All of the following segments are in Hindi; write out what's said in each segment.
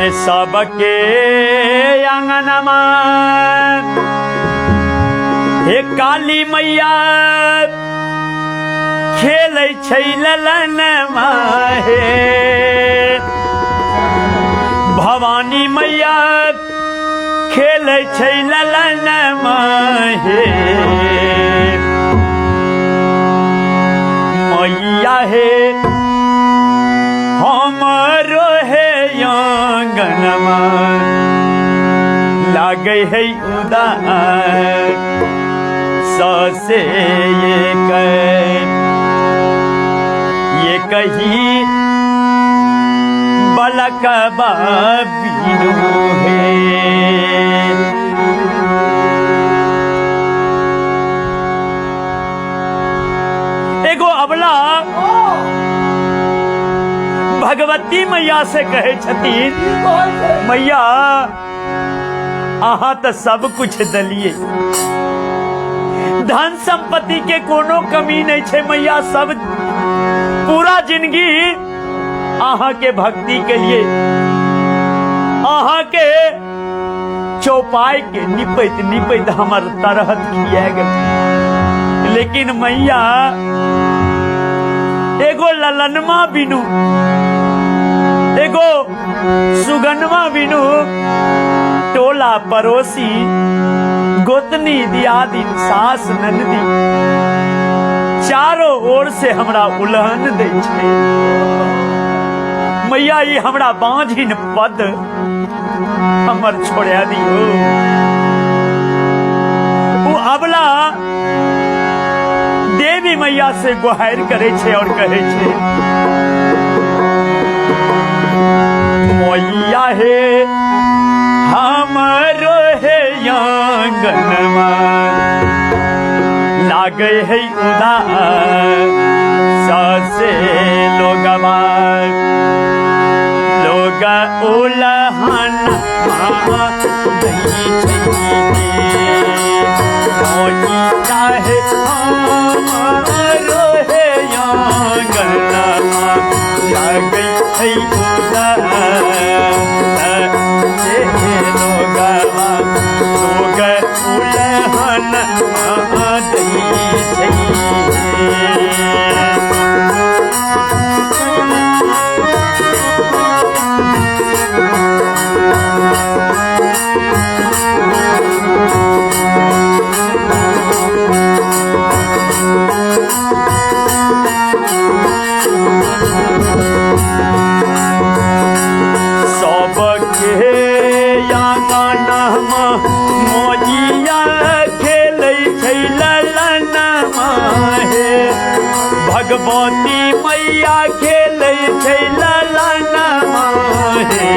अरे सबके आंगनमा हे काली मैया खेलै छै ललनमा हे भवानी मैया खेलै छै ललनमा हे मैया हे हमरो हे आंगनमा लागे है उदार ससे ये कही बलकबा बिनु है। एगो अबला भगवती मैया से कहे छथिन मैया अहाँ तो सब कुछ दलिए, धन संपत्ति के कोनो कमी नहीं छे मैया, सब पूरा जिंदगी अहाँ के भक्ति के लिए अहाँ के चौपाई के निपैत निपैत हमर तरहत किया गया, लेकिन मैया एगो ललनमा बिनु एगो सुगनमा बिनु टोला पड़ोसी गोतनी दियादिन सास नंदी चारों ओर से हमरा उलहन दे छे मैया ये हमरा बांझिन पद हमर छोड़ा दियो। वो अबला देवी मैया से गुहार करे छे और कहे छे मैया हे हमरो हे आंगनमा लागे है उदार ससे लोगवा लोग उलहन नहीं चाहिए चाहे हमरो हे आंगनमा लागे है उदार भगवती मैया खेलै छै ललनमा हे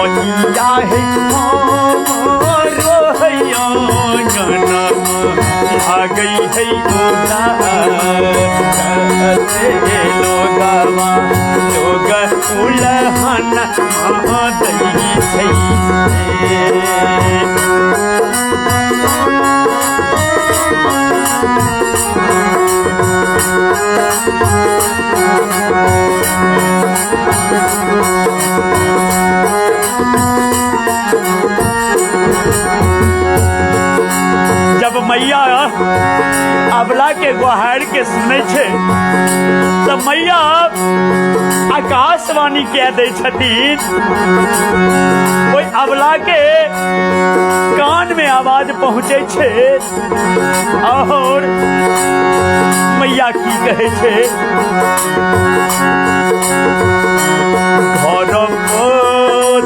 मैया हे हमरो है आंगनमा लागे है उदार से लोगवा लोग उलहन दई छै। जब मैया अबला के गुहार के सुने छे तो मैया आकाशवाणी कह दे छथिन, कोई अबला के कान में आवाज पहुंचे छे और मैया की कहे छे घर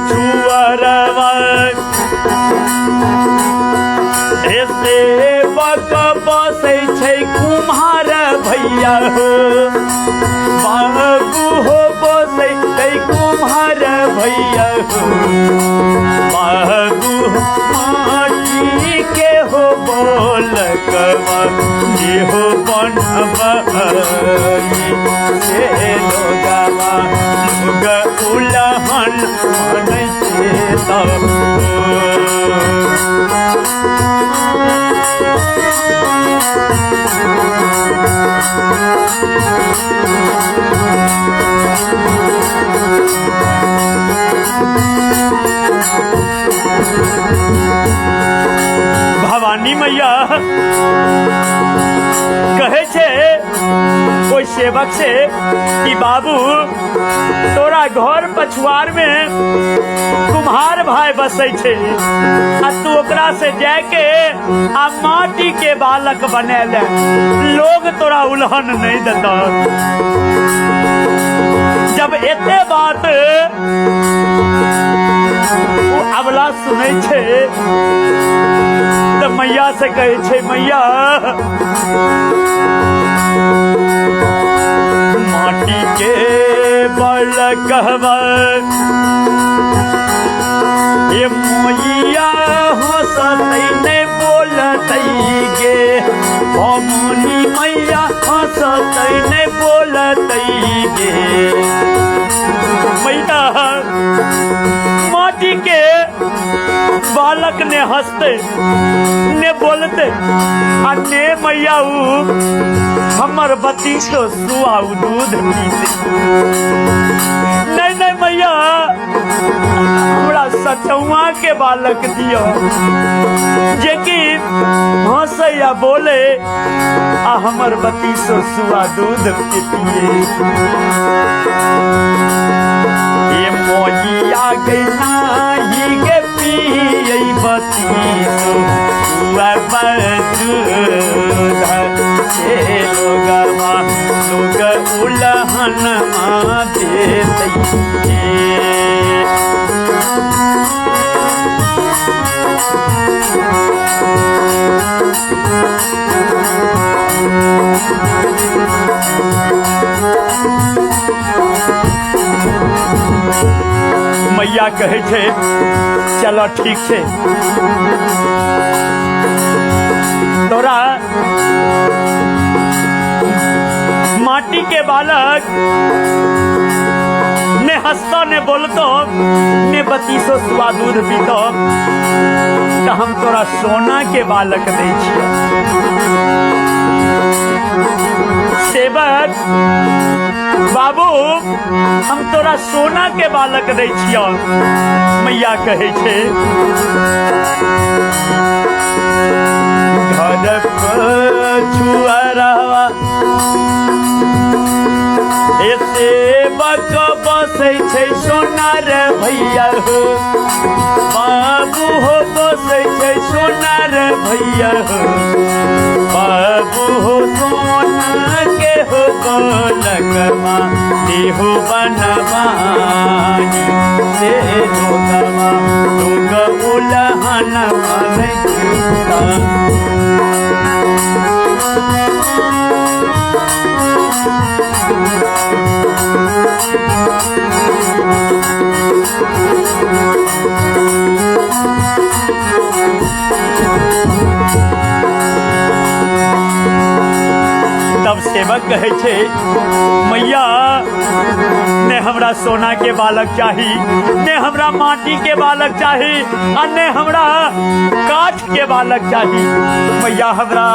छुअरवा ऐसे बक बसे छे कुम्हार भैया हो बाबू हो बसे छे कुम्हार भैया हो बाबू माटी के हो बोलकवा ये हो बनवा से लोगवा लोग उलहन मानै छे तब भवानी मैया कहे छे कोई सेवक से कि बाबू तोरा घर पछुआर में कुम्हार भाई बसे छे आ तू ओकरा से जाके आ माटी के बालक बने ले, लोग तोरा उल्हन नहीं देता। जब एते बात वो अबला सुने छे तो मैया से कहे छे मैया माटी के बालक ये मैया हंसतई ने बोलतई गे, भवानी मैया हंसतई ने बोलतई गे। मैया माटी के बालक ने हंसते ने बोलते ने मैया हमर बती तो सुआऊ दूध पीते। नहीं नहीं मैया हमरा सचौआ के बालक दियो जे कि हंसे या बोले आ हमर बती सो सुआ दूध के पिए। ये मोहिया के नाही के पिए बती सो सुआ दूध के लोगवा लोग उलहन देते। मैया कहे छे चलो ठीक छे तोरा माटी के बालक ने हंसतो ने बोलतो ने बतीसो सुआ दूध पीतो तो हम तोरा सोना के बालक दे छियो। सेवक बाबू हम तोरा सोना के बालक दे छियो। मैया कहे छे घर पछुआरवा ए सेवक बसे छे सोनार भैया हो, बाबू हो बसे छे सोनार भैया हो, बाबू हो सोना के हो गोलकवा देहो बनवानी से लोगवा लोग उलहन देता। तब सेवक कहे छे मैया ने हमरा सोना के बालक चाही, ने हमरा माटी के बालक चाही, और ने हमरा काठ के बालक चाही। मैया हमरा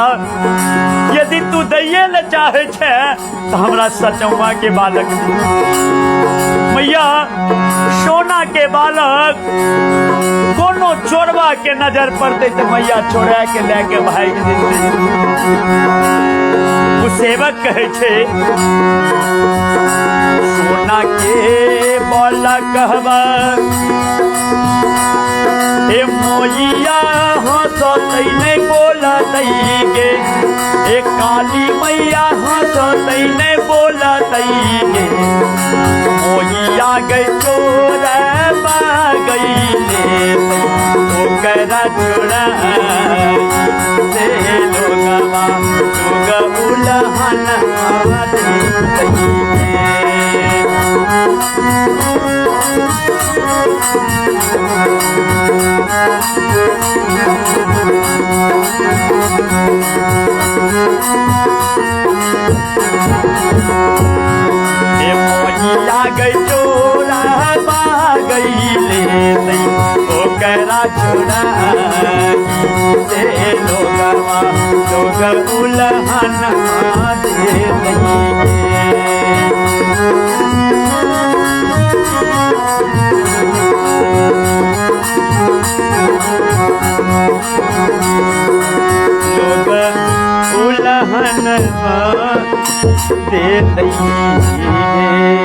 यदि तू दैये ले चाहे छे तो हमरा सचौआ के बालक। मैया सोना के बालक कोनो चोरवा के नजर पड़ते तो मैया चोरा के लेके भाग देते। वो सेवक कहे छे सोना के बालक कहवा ए मोइया हंसतई ने बोलतई गे, ए काली मैया हंसतई ने बोलतई गे। मोइया गई चोर गई ओकरा चोरा से लोगवा लोग उलहन गई चोरा गई ले ओकरा चोरा से लोगवा लोग उलहन दे। लोग उलहन दे दई